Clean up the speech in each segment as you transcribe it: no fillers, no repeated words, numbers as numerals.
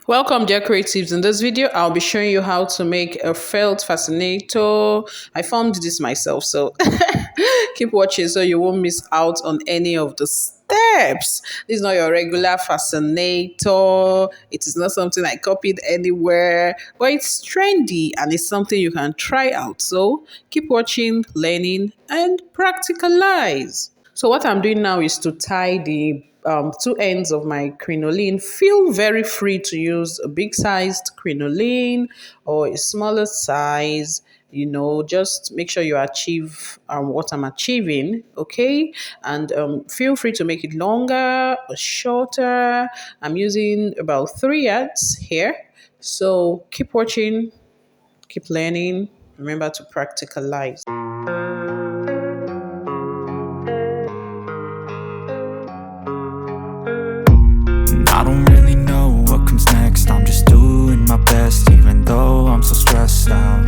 Welcome, dear creatives. In this video, I'll be showing you how to make a felt fascinator. I formed this myself, so keep watching so you won't miss out on any of the steps. This is not your regular fascinator. It is not something I copied anywhere, but it's trendy and it's something you can try out. So keep watching, learning, and practicalize. So what I'm doing now is to tie the two ends of my crinoline. Feel very free to use a big sized crinoline or a smaller size. Just make sure you achieve what I'm achieving, okay? And feel free to make it longer or shorter. I'm using about 3 yards here. So keep watching, keep learning. Remember to practicalize. I don't really know what comes next. I'm just doing my best, even though I'm so stressed out.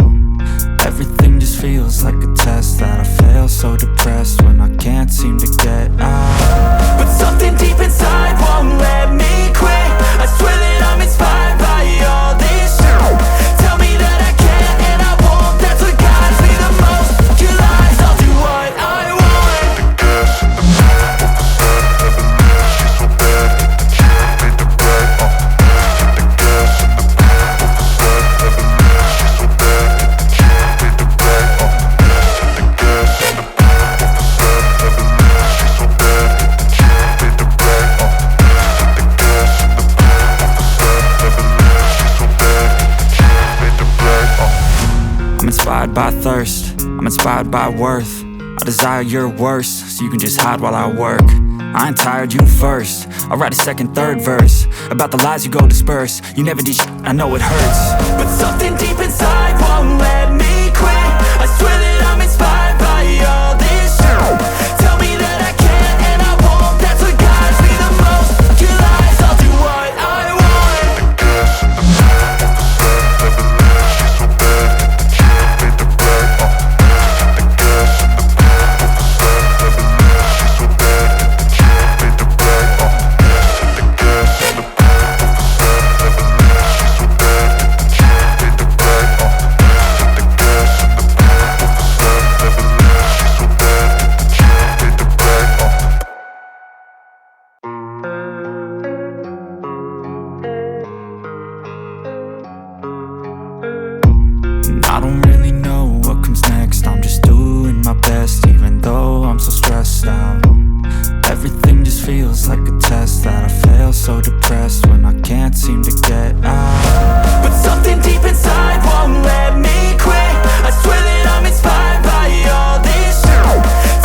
Everything just feels like a test that I fail, so depressed when I can't seem to get out. But something deep inside won't let me quit. I swear that I'm inspired by all this shit. Tell me that I can and I won't. That's what guides me the most. Your lies, I'll do what I want. By thirst, I'm inspired by worth. I desire your worst, so you can just hide while I work. I ain't tired, you first. I'll write a second, third verse about the lies you go disperse. You never did shit, I know it hurts. But something deep inside won't let me quit. I swear that I'm inspired by all this shit. Tell me that I can and I won't. That's what guides me the most. Your lies, I'll do what I want. I don't really know what comes next. I'm just doing my best, even though I'm so stressed out. Everything just feels like a test that I fail, so depressed when I can't seem to get out. But something deep inside won't let me quit. I swear that I'm inspired by all this shit.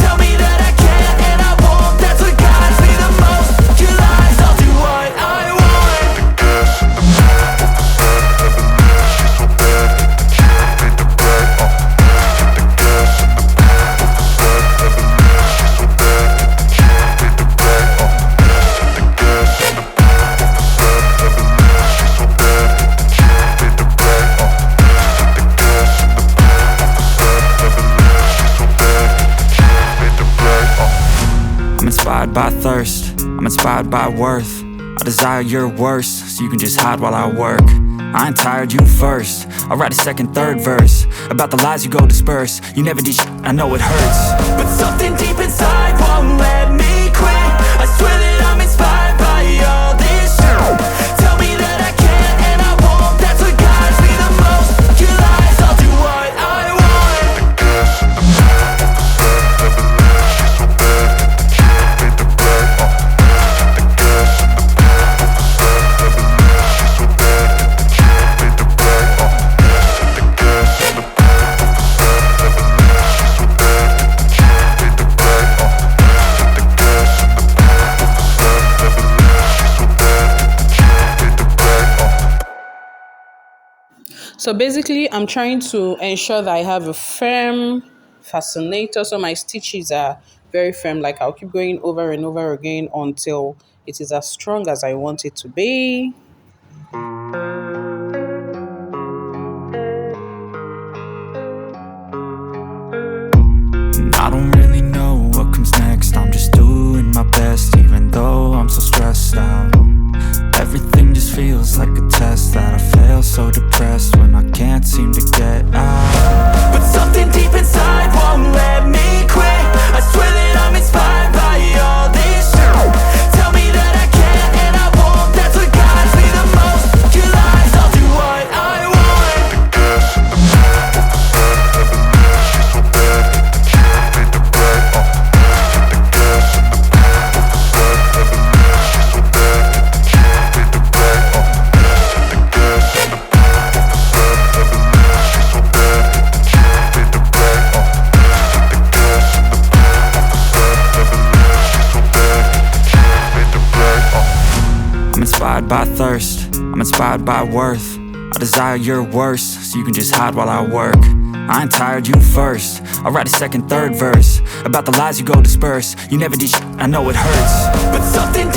Tell me that I can and I won't. That's what guides me the most. Your lies, I'll do what I want. Inspired by thirst, I'm inspired by worth. I desire your worst, so you can just hide while I work. I ain't tired, you first. I'll write a second, third verse about the lies you go disperse. You never did shit, I know it hurts. But something deep inside won't let me quit. I swear that I'm inspired by all this shit. Tell me that I can and I won't. That's what guides me the most. Your lies, I'll do what I want. So basically, I'm trying to ensure that I have a firm fascinator, so my stitches are very firm. Like I'll keep going over and over again until it is as strong as I want it to be. I don't really know what comes next. I'm just doing my best, even though I'm so stressed out. Everything just feels like a test that I fail, so depressed when I can't seem to get out. But something deep inside won't let me quit. I swear that I'm inspired by all this shit. Tell me that I can and I won't. That's what guides me the most. Your lies, I'll do what I want. I'm inspired by thirst, I'm inspired by worth. I desire your worst, so you can just hide while I work. I ain't tired, you first. I'll write a second, third verse about the lies you go disperse. You never did shit, I know it hurts. But something